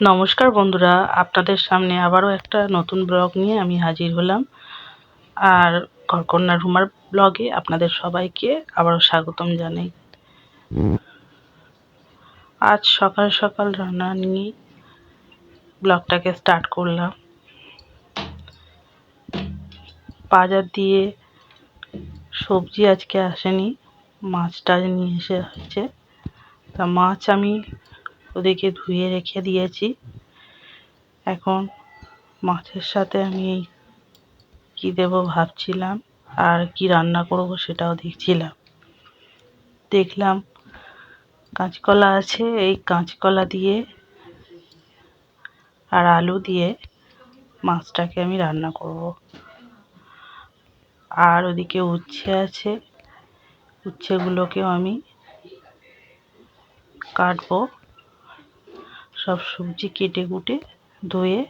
নমস্কার বন্ধুরা, আপনাদের সামনে আবারও একটা নতুন ব্লগ নিয়ে আমি হাজির হলাম। আর ঘরকন্যা রুমার ব্লগে আপনাদের সবাইকে আবারও স্বাগতম জানাই। আজ সকাল সকাল রান্না নিয়ে ব্লগটাকে স্টার্ট করলাম। বাজার দিয়ে সবজি আজকে আসেনি, মাছটা নিয়ে এসে হয়েছে। তা মাছ আমি ওদিকে ধুয়ে রেখে দিয়েছি। এখন মাছের সাথে আমি কি দেব ভাবছিলাম, আর কি রান্না করব সেটাও দেখছিলাম। দেখলাম কাঁচকলা আছে, এই কাঁচকলা দিয়ে আর আলু দিয়ে মাছটাকে আমি রান্না করব। আর ওদিকে উচ্ছে আছে, উচ্ছেগুলোকেও আমি কাটবো। সব সবজি কেটে কুটে ধুয়ে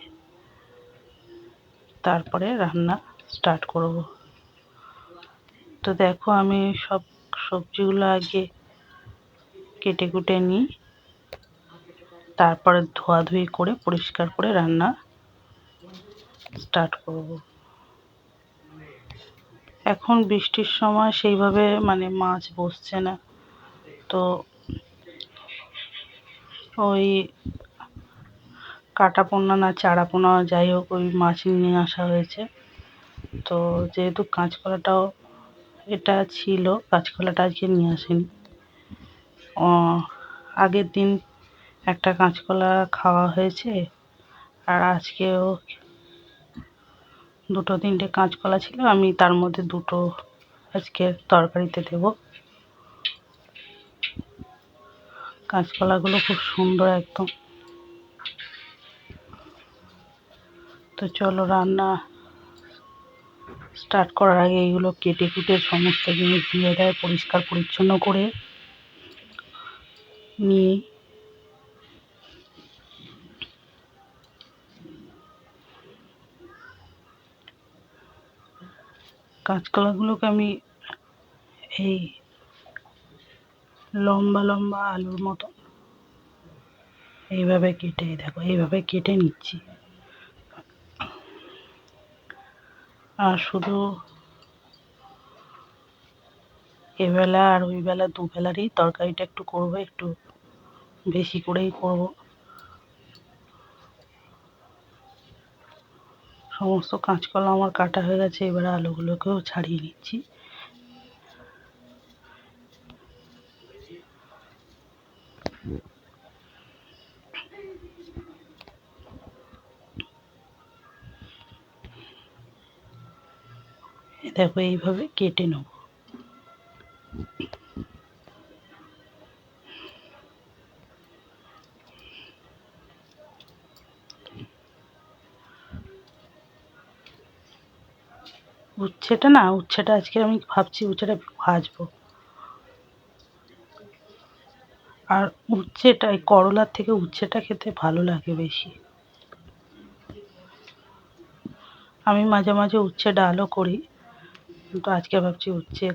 তারপরে রান্না স্টার্ট করব। তো দেখো, আমি সব সবজিগুলো আগে কেটে কুটে নিই, তারপরে ধোয়াধুয়ি করে পরিষ্কার করে রান্না স্টার্ট করব। এখন বৃষ্টির সময় সেইভাবে মাছ বসছে না, তো ওই কাটা পোনা না চারা পোনা যাই হোক, ওই মাছ নিয়ে আসা হয়েছে। তো যেহেতু কাঁচকলাটাও এটা ছিল, কাঁচকলাটা আজকে নিয়ে আসেনি। আগের দিন একটা কাঁচকলা খাওয়া হয়েছে, আর আজকেও দুটো তিনটে কাঁচকলা ছিল, আমি তার মধ্যে দুটো আজকে তরকারিতে দেব। কাঁচকলাগুলো খুব সুন্দর একদম। তো চলো, রান্না স্টার্ট করার আগে এইগুলো কেটে কুটে সমস্ত জিনিস দিয়ে দেয়, পরিষ্কার পরিচ্ছন্ন করে নিয়ে কাঁচকলাগুলোকে আমি এই লম্বা লম্বা আলুর মতো এইভাবে কেটে, দেখো এইভাবে কেটে নিচ্ছি। আর শুধু এবেলা আর ওই বেলা দুবেলারই তরকারিটা একটু করবো, একটু বেশি করেই করব। সমস্ত কাঁচকলা আমার কাটা হয়ে গেছে, এবারে আলুগুলোকেও ছাড়িয়ে নিচ্ছি। দেখো এইভাবে কেটে নেব। উচ্ছেটা আজকে আমি ভাবছি উচ্ছেটা ভাজবো। আর উচ্ছেটা এই করলার থেকে উচ্ছেটা খেতে ভালো লাগে বেশি। আমি মাঝে মাঝে উচ্ছে ডালও করি, কিন্তু আজকে ভাবছি উচ্ছে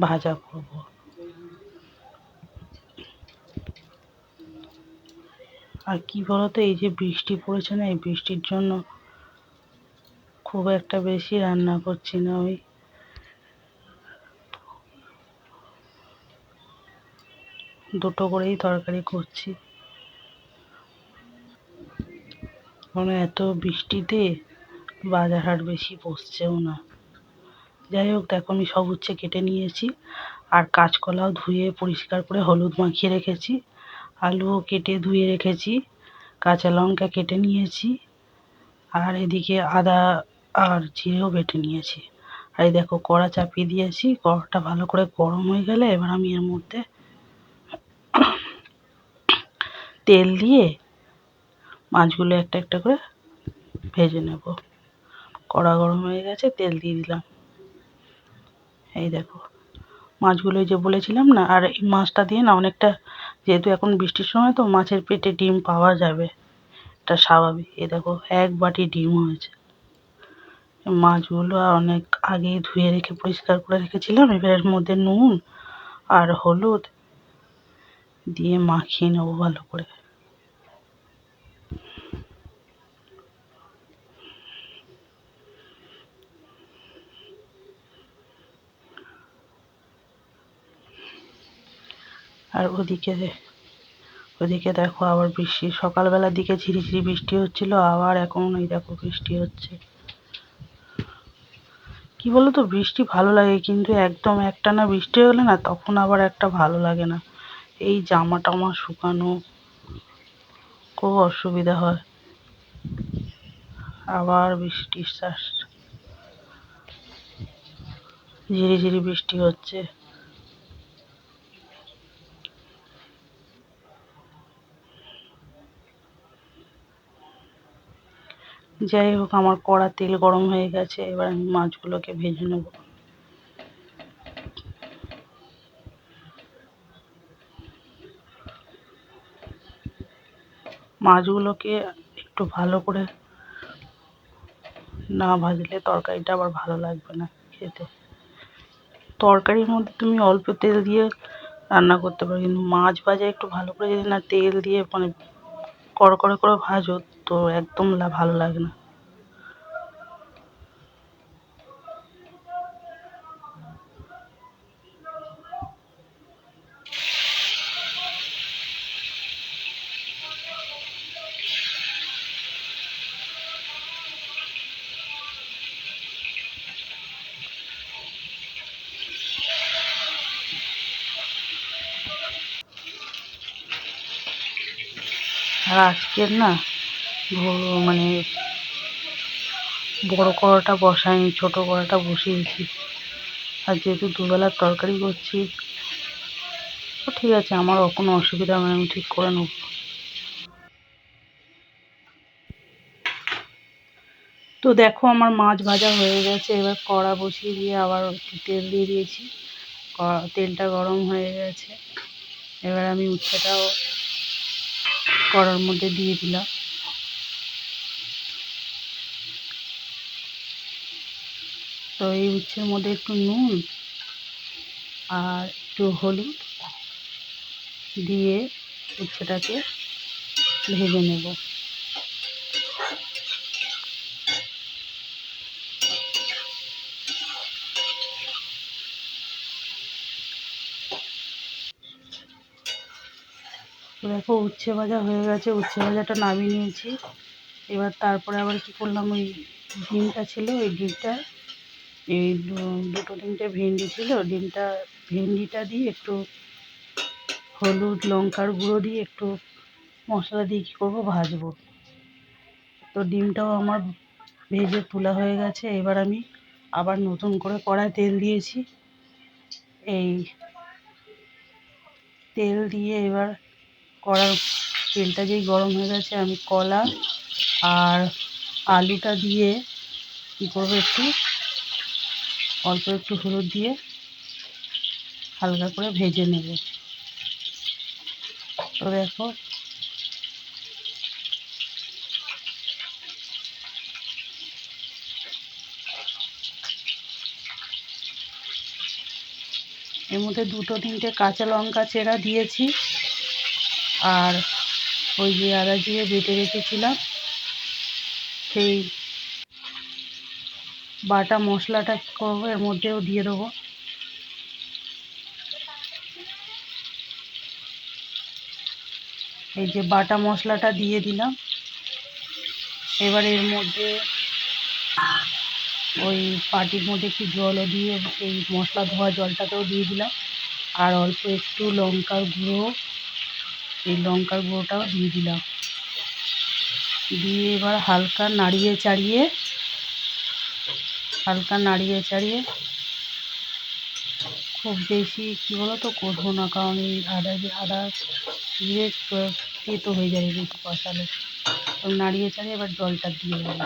ভাজা করব। আর কি বলতো, এই যে বৃষ্টি পড়েছে না, এই বৃষ্টির জন্য খুব একটা বেশি রান্না করছি না, ওই দুটো করেই তরকারি করছি। এত বৃষ্টিতে বাজার হাট বেশি বসছেও না। যাই হোক, দেখো আমি সব উচ্ছে কেটে নিয়েছি, আর কাঁচকলাও ধুয়ে পরিষ্কার করে হলুদ মাখিয়ে রেখেছি, আলুও কেটে ধুয়ে রেখেছি, কাঁচা লঙ্কা কেটে নিয়েছি, আর এদিকে আদা আর জিরেও বেটে নিয়েছি। আর এই দেখো কড়া চাপিয়ে দিয়েছি, কড়াটা ভালো করে গরম হয়ে গেলে এবার আমি এর মধ্যে তেল দিয়ে মাছগুলো একটা একটা করে ভেজে নেব। কড়া গরম হয়ে গেছে, তেল দিয়ে দিলাম। এই দেখো মাছগুলো যে বলেছিলাম না, আর এই মাছটা দিয়ে না অনেকটা, যেহেতু এখন বৃষ্টির সময় তো মাছের পেটে ডিম পাওয়া যাবে, এটা স্বাভাবিক। এই দেখো এক বাটি ডিম হয়েছে। মাছগুলো অনেক আগেই ধুয়ে রেখে পরিষ্কার করে রেখেছিলাম, এবার এর মধ্যে নুন আর হলুদ দিয়ে মাখিয়ে নেবো ভালো করে। আর ওদিকে দেখো আবার বৃষ্টি, সকালবেলার দিকে ঝিরিঝিরি বৃষ্টি হচ্ছিল, আবার এখন এই দেখো বৃষ্টি হচ্ছে। কি বলতো, বৃষ্টি ভালো লাগে কিন্তু একদম একটানা বৃষ্টি হলে না তখন আবার একটা ভালো লাগে না, এই জামা টামা শুকানো খুব অসুবিধা হয়। আবার বৃষ্টি ঝিরিঝিরি বৃষ্টি হচ্ছে। যাই হোক, আমার কড়া তেল গরম হয়ে গেছে, এবার আমি মাছগুলোকে ভেজে নেব। মাছগুলোকে একটু ভালো করে না ভাজলে তরকারিটা আবার ভালো লাগবে না খেতে। তরকারির মধ্যে তুমি অল্প তেল দিয়ে রান্না করতে পারো, কিন্তু মাছ ভাজা একটু ভালো করে যদি না তেল দিয়ে মানে কড়কড়ে করে ভাজো তো একদম ভালো লাগে না। আর আজকের না মানে বড় কড়াটা বসাইনি, ছোট কড়াটা বসিয়েছি। আর যেহেতু দুবেলার তরকারি করছি, তো ঠিক আছে, আমারও কোনো অসুবিধা হবে না, আমি ঠিক করে নেব। তো দেখো আমার মাছ ভাজা হয়ে গেছে, এবার কড়া বসিয়ে দিয়ে আবার একটু তেল দিয়ে দিয়েছি। তেলটা গরম হয়ে গেছে, এবার আমি উচ্ছেটাও কড়ার মধ্যে দিয়ে দিলাম। তো এই উচ্ছের মধ্যে একটু নুন আর একটু হলুদ দিয়ে উচ্ছেটাকে ভেজে নেব। তো দেখো উচ্ছে ভাজা হয়ে গেছে, উচ্ছে ভাজাটা নামিয়ে নিয়েছি। এবার তারপরে আবার কি করলাম, ওই ডিমটা ছিল, ওই ডিমটা এই দুটো তিনটে ভেন্ডি ছিল, ভেন্ডিটা দিয়ে একটু হলুদ লঙ্কার গুঁড়ো দিয়ে একটু মশলা দিয়ে কী করবো, ভাজবো। তো ডিমটাও আমার ভেজে তোলা হয়ে গেছে, এবার আমি আবার নতুন করে কড়ায় তেল দিয়েছি। এই তেল দিয়ে এবার কড়ার তেলটা যেই গরম হয়ে গেছে, আমি কলা আর আলুটা দিয়ে কী করবো, অল্প একটু হলুদ দিয়ে হালকা করে ভেজে নেব। তো দেখো এর মধ্যে দুটো তিনটে কাঁচা লঙ্কা চেরা দিয়েছি, আর ওই যে আদা জিরে বেটে রেখেছিলাম সেই বাটা মশলাটা কী করবো, এর মধ্যেও দিয়ে দেবো। এই যে বাটা মশলাটা দিয়ে দিলাম। এবার এর মধ্যে ওই বাটির মধ্যে একটু জলও দিয়ে সেই মশলা ধোয়া জলটাকেও দিয়ে দিলাম, আর অল্প একটু লঙ্কার গুঁড়ো, এই লঙ্কার গুঁড়োটাও দিয়ে দিলাম। দিয়ে এবার হালকা নাড়িয়ে চাড়িয়ে খুব বেশি কী বলো তো কষবো না, কারণ এই আদা দিয়ে তেতো হয়ে যাবে বেশি কষালে। তো নাড়িয়ে চাড়িয়ে এবার জলটা দিয়ে দেবো।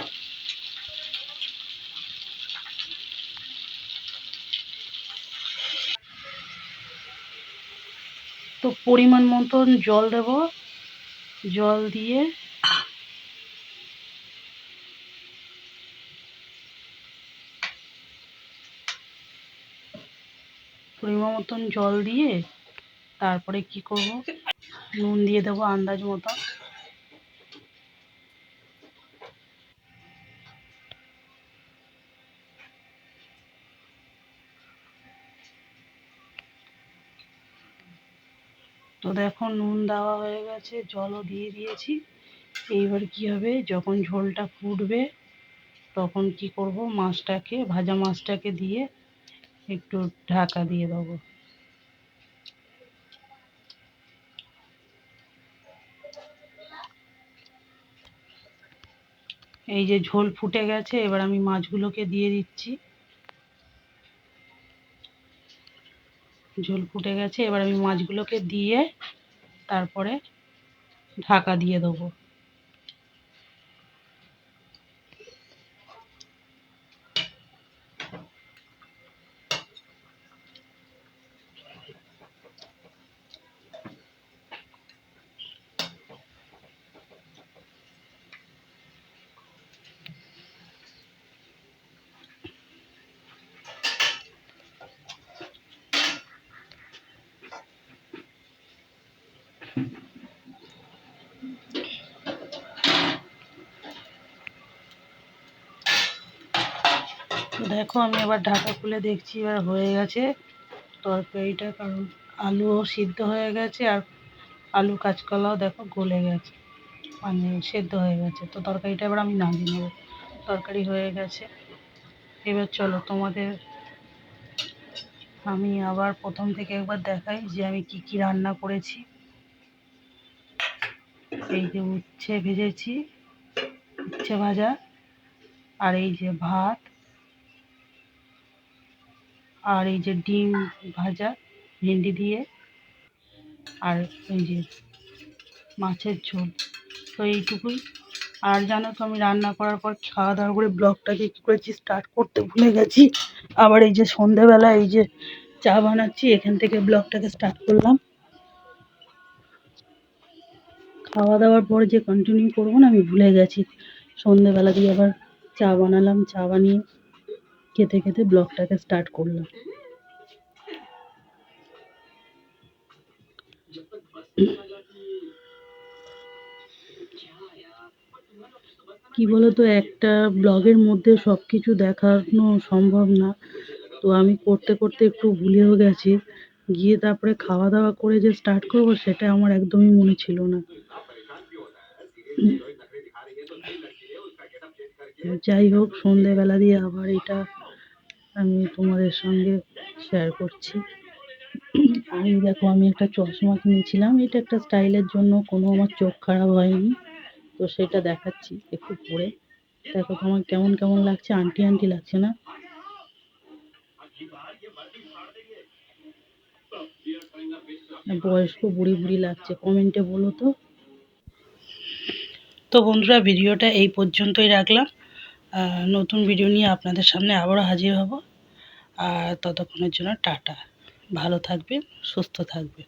তো পরিমাণ মতন জল দেব, জল দিয়ে পরিমাণ মতন জল দিয়ে তারপরে কি করব, নুন দিয়ে দেবো আন্দাজ মতো। তো দেখো নুন দেওয়া হয়ে গেছে, জলও দিয়ে দিয়েছি। এইবার কি হবে, যখন ঝোলটা ফুটবে তখন কি করব, মাছটাকে, ভাজা মাছটাকে দিয়ে একটু ঢাকা দিয়ে দেবো। এই যে ঝোল ফুটে গেছে, এবার আমি মাছগুলোকে দিয়ে দিচ্ছি। ঝোল ফুটে গেছে, এবার আমি মাছগুলোকে দিয়ে তারপরে ঢাকা দিয়ে দেবো। তো দেখো আমি এবার ঢাকা খুলে দেখছি, এবার হয়ে গেছে তরকারিটা, কারণ আলুও সিদ্ধ হয়ে গেছে আর আলু কাঁচকলাও দেখো গলে গেছে, মানে সেদ্ধ হয়ে গেছে। তো তরকারিটা এবার আমি নামিয়ে নেব। তরকারি হয়ে গেছে। এবার চলো তোমাদের আমি আবার প্রথম থেকে একবার দেখাই যে আমি কি কি রান্না করেছি। এই যে উচ্ছে ভেজেছি, উচ্ছে ভাজা, আর এই যে ভাত, আর এই যে ডিম ভাজা ভেন্ডি দিয়ে, আর এই যে মাছের ঝোল। তো এইটুকুই। আর জানো তো আমি রান্না করার পর খাওয়া দাওয়া করে ব্লগটাকে কী করেছি, স্টার্ট করতে ভুলে গেছি। আবার এই যে সন্ধেবেলা এই যে চা বানাচ্ছি, এখান থেকে ব্লগটাকে স্টার্ট করলাম। খাওয়া দাওয়ার পরে যে কন্টিনিউ করবো না, আমি ভুলে গেছি। সন্ধেবেলা দিয়ে আবার চা বানালাম, চা বানিয়ে খেতে খেতে ব্লগটাকে স্টার্ট করলাম। কি বলতো, একটা ব্লগের মধ্যে সব কিছু দেখানো সম্ভব না। তো আমি করতে করতে একটু ভুলেও গেছি, গিয়ে তারপরে খাওয়া দাওয়া করে যে স্টার্ট করব সেটা আমার একদমই মনে ছিল না। যাই হোক, সন্ধেবেলা দিয়ে আবার এটা আমি তোমাদের সঙ্গে শেয়ার করছি। আমি দেখো আমি একটা চশমা কিনেছিলাম, এটা একটা স্টাইলের জন্য, কোনো আমার চোখ খারাপ হয়নি। তো সেটা দেখাচ্ছি একটু পরে। দেখো তোমার কেমন কেমন লাগছে, আন্টি আন্টি লাগছে না? বয়স্ক বুড়ি বুড়ি লাগছে, কমেন্টে বলো তো। তো বন্ধুরা, ভিডিওটা এই পর্যন্তই রাখলাম। নতুন ভিডিও নিয়ে আপনাদের সামনে আবারও হাজির হব। আর ততক্ষণের জন্য টাটা। ভালো থাকবেন, সুস্থ থাকবেন।